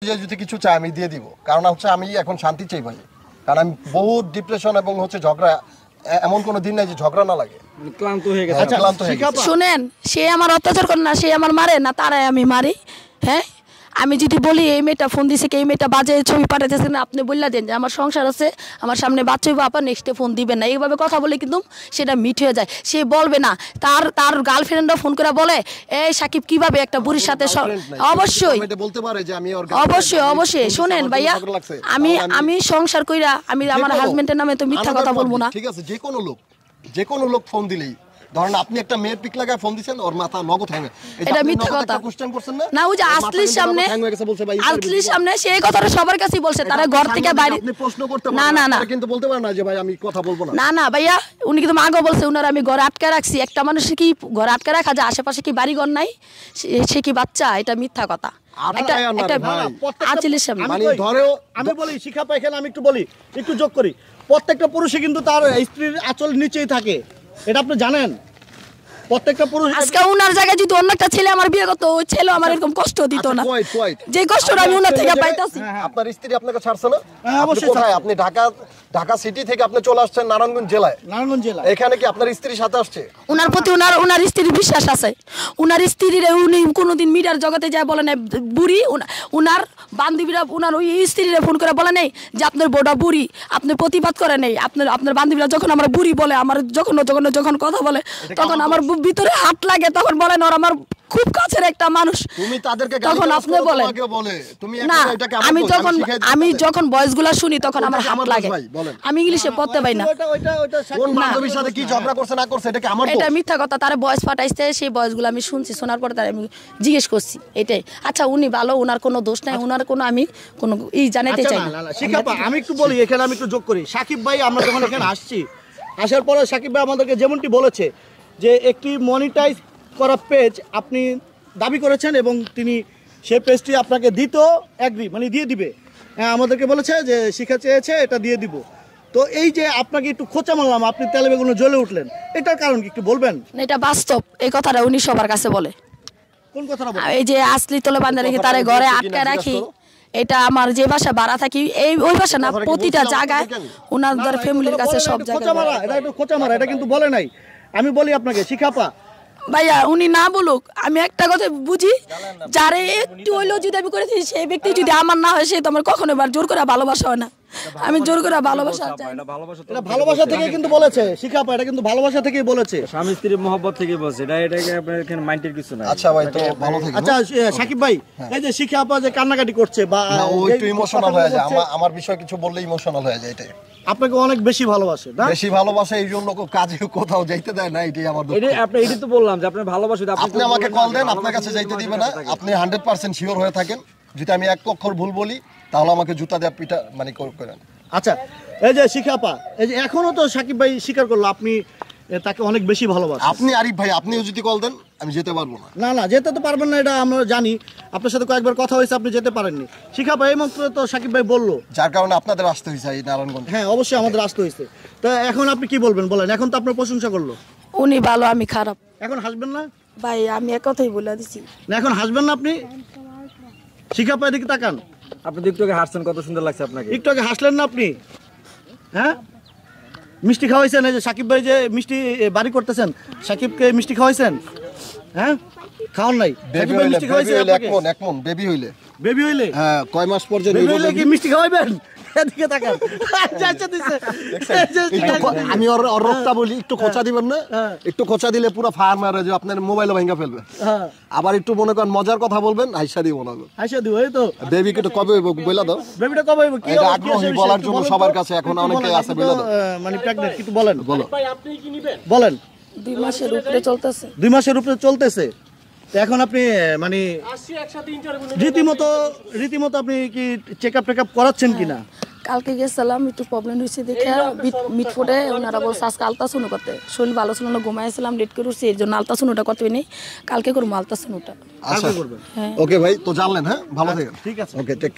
দিয়ে যদি কিছু চাই আমি দিয়ে দিব, কারণ হচ্ছে আমি এখন শান্তি চাই ভাই, কারণ আমি বহুত ডিপ্রেশন এবং হচ্ছে ঝগড়া, এমন কোনো দিন নাই যে ঝগড়া না লাগে, ক্লান্ত হয়ে গেছে। আচ্ছা ক্লান্ত হয়ে গেছে। শুনেন, সে আমার অত্যাচার করে না, সে আমার মারে না, তারাই আমি মারি। হ্যাঁ, আমি যদি বলি এই মেয়েটা ফোন দিছে, এই মেয়েটা বাজে ছবি পাঠাতেছে না, আপনি বললা দেন যে আমার সংসার আছে, আমার সামনে বাচ্চা হইব, আপা নেক্সটে ফোন দিবেন না, এইভাবে কথা বলে কিন্তু সেটা মিট হয়ে যায়। সে বলবে না, তার গার্লফ্রেন্ডরা ফোন করে বলে এই সাকিব কিভাবে একটা বুড়ির সাথে, অবশ্যই অবশ্যই শোনেন ভাইয়া, আমি সংসার কইরা আমি আমার হাজবেন্ডের নামে তো মিথ্যা কথা বলবো না। ঠিক আছে, যে কোনো লোক ফোন দিলেই, ধরেন আপনি একটা মেয়ের পিক লাগায় ফোন দিবেন, ওর মাথা নগদ হ্যাঙ্গে, এটা মিথ্যা কথা। কোশ্চেন করছেন না, ওই যে আসলির সামনে সেই কথাটা সবার কাছেই বলছে, তারা ঘর থেকে বাইরে। আপনি প্রশ্ন করতে পারেন না, কিন্তু বলতে পারেন না যে ভাই আমি কথা বলবো না। না ভাইয়া, উনি কিন্তু আগেও বলছে উনার আমি ঘরে আটকে রাখছি। একটা মানুষের কি ঘরে আটকে রাখা যায়? আশেপাশে কি বাড়ি ঘর নাই? সে কি বাচ্চা? এটা মিথ্যা কথা। আমি বলি শিখা পাইখানা, আমি একটু বলি, একটু যোগ করি, প্রত্যেকটা পুরুষে কিন্তু তার স্ত্রীর আঁচল নিচেই থাকে, এটা আপনি জানেন? প্রত্যেকটা পুরুষ আজকে উনার জায়গায় যদি অন্য একটা ছেলে আমার বিয়ে করতো, ওই ছেলে আমার এরকম কষ্ট দিত না, যে কষ্টটা আমি উনার থেকে পাইতাছি। আপনার স্ত্রী আপনাকে ছাড়ছে না? কোথায়? আপনি ঢাকা সিটি থেকে আপনি চলে আসছেন নারায়ণগঞ্জ জেলায়। এখানে কি আপনার স্ত্রীর সাথে আসছে? উনার প্রতি উনার স্ত্রীর বিশ্বাস আছে। উনার স্ত্রীর উনি কোনোদিন মিডিয়ার জগতে যায় বলে নাই বুড়ি। উনার বান্ধবীরা উনার ওই স্ত্রীরা ফোন করে বলে নেই যে আপনার বউটা বুড়ি, আপনি প্রতিবাদ করে নেই। আপনার বান্ধবীরা যখন আমার বুড়ি বলে, আমার যখন কথা বলে, তখন আমার ভিতরে হাত লাগে, তখন বলেন ওর আমার খুব কাছের একটা মানুষ। তুমি তাদেরকে তখন আপনি বলে না, আমি যখন ভয়েসগুলো শুনি তখন আমার হাত লাগে। আমি ইংলিশে পড়তে পাই না। কোন বান্ধবীর সাথে কি ঝগড়া করছে না করছে এটা কি আমার দোষ? এটা মিথ্যা কথা। তারে ভয়েস পাঠাইছে, সেই ভয়েসগুলো আমি শুনছি, শোনার পরে তারে আমি জিজ্ঞেস করছি এটাই। আচ্ছা, উনি ভালো, উনার কোনো দোষ নাই, উনার কোনো আমি কোনো জানাইতে চাই না। শিখাপা, আমি একটু বলি, এখানে আমি একটু যোগ করি। সাকিব ভাই, আমরা যখন এখানে আসছি, আসার পরে সাকিব ভাই আমাদেরকে যেমনটি বলেছে যে একটি মনিটাইজ করা পেজ আপনি দাবি করেছেন এবং তিনি সেই পেজটি আপনাকে দিতেও মানে দিয়ে দিবে। হ্যাঁ, আমাদেরকে বলেছে যে শিখা চেয়েছে, এটা দিয়ে দিব। তো এই যে আপনাকে একটু খোঁচা মারলাম, আপনি তেলে বেগুনে জ্বলে উঠলেন, এটার কারণ কি একটু বলবেন? এটা বাস্তব, এই কথাটা উনি সবার কাছে বলে। কোন কথাটা বলেন? এই যে আসলি তোলে বান্ধা রেখে তারে ঘরে আটকে রাখি, এটা আমার যে বাসা ভাড়া থাকি, ওই বাসা না, প্রতিটা জায়গায় ওনাদের ফ্যামিলির কাছে সব জায়গায়। এটা একটু খোঁচা মারা, এটা কিন্তু বলে নাই। আমি বলি আপনাকে শিখাপা ভাইয়া, উনি না বলুক, আমি একটা কথা বুঝি, যারে একটু হইলেও যদি আমি করেছি, সেই ব্যক্তি যদি আমার না হয়, সে তো আমার কখনো জোর করে ভালোবাসা হয় না। আমি জোর করে ভালোবাসা চাই না। এটা ভালোবাসা থেকে কিন্তু বলেছে শিখাপা, এটা কিন্তু ভালোবাসা থেকেই বলেছে, স্বামী স্ত্রীর মহব্বত থেকে বলছে। এটাকে আপনার এখানে মাইন্ডের কিছু না। আচ্ছা ভাই, তো ভালো থাকেন। আচ্ছা সাকিব ভাই, এই যে শিখাপা যে কান্নাকাটি করছে বা ও একটু ইমোশনাল হয়ে যায়, আমার বিষয় কিছু বললে ইমোশনাল হয়ে যায়, এটাই। আপনাকে অনেক বেশি ভালোবাসে না? বেশি ভালোবাসে, এই জন্য কাজে কোথাও যাইতে দেয় না, এটাই আমার দুঃখ। আপনি এটাই তো বললাম যে আপনি ভালোবাসেন, আপনি আমাকে কল দেন, আপনার কাছে যাইতে দিবে না। আপনি 100% শিওর হয়ে থাকেন, যদি আমি এক অক্ষর ভুল বলি তাহলে আমাকে জুতা দেয়া পিটা মানে করেন। আচ্ছা, এই যে শিখাপা, এই যে এখনো তো সাকিব ভাই স্বীকার করলো আপনি তাকে অনেক বেশি ভালোবাসেন। আপনি আরিফ ভাই, আপনিও যদি কল দেন আমি যেতে পারবো না। না, যেতে তো পারবেন না, এটা আমরা জানি। আপনার সাথে কয়েকবার কথা হয়েছে, আপনি যেতে পারেননি। শিখাপা এই মাত্র তো সাকিব ভাই বললো, যার কারণে আপনাদের আসতে হয়েছে এই নারায়ণগঞ্জ। হ্যাঁ, অবশ্যই আমাদের আসতে হয়েছে। তো এখন আপনি কি বলবেন বলেন? এখন তো আপনার প্রশংসা করলো, উনি ভালো, আমি খারাপ। এখন হাসবেন না ভাই? আমি এক কথাই বলে দিছি না, এখন হাসবেন না আপনি? শিখাপা এদিকে তাকান। আপনি একটু আগে হাসছেন, কত সুন্দর লাগছে আপনাকে। একটু আগে হাসলেন না আপনি? হ্যাঁ, মিষ্টি খাওয়াইছেন, এই যে সাকিব ভাই যে মিষ্টি বাড়ি করতেছেন, সাকিবকে মিষ্টি খাওয়াইছেন? হ্যাঁ, খাওয়ান নাই? বেবি হইলে মিষ্টি খাওয়াইছে আপনাকে? এক মন বেবি হইলে হ্যাঁ, কয় মাস পর্যন্ত বেবি হইলে কি মিষ্টি খাওয়াইবেন? এদিকে তাকান। আচ্ছা দিছে, আমি ওর রক্তা বলি, একটু খোঁচা দিবেন না? একটু খোঁচা দিলে পুরো ফায়ার মারে যে আপনার মোবাইলও ভাঙা ফেলবে। আবার একটু মনে করেন মজার কথা বলবেন, আইসা দিব না, আইসা দিব। এই তো বেবিকে তো কবে হইব বইলা দাও। বেবিটা কবে হইব? কি আগ্রহী বলার জন্য সবার কাছে, এখন অনেকে আছে, বইলা দাও। মানে প্রেগন্যান্ট কিছু বলেন, বলো ভাই, আপনি কি নিবেন বলেন? 2 মাসের উপরে চলতেছে। 2 মাসের উপরে চলতেছে। তো এখন আপনি মানে রীতিমতো আপনি কি চেকআপ করাচ্ছেন কিনা? কালকে গেছিলাম, একটু প্রবলেম হয়েছে দেখে মিটফোটে ওনারা বলছে আজকে আলট্রাসাউন্ড করতে। শরীর ভালো ছিল না, ঘুমাইছিলাম, লেট করে উঠছি, এর জন্য আলট্রাসাউন্ডটা করতে নেই, কালকে করবো আলট্রাসাউন্ডটা। ওকে ভাই, তো জানলেন। হ্যাঁ, ভালো থাকেন। ঠিক আছে, ওকে, টেক কেয়ার।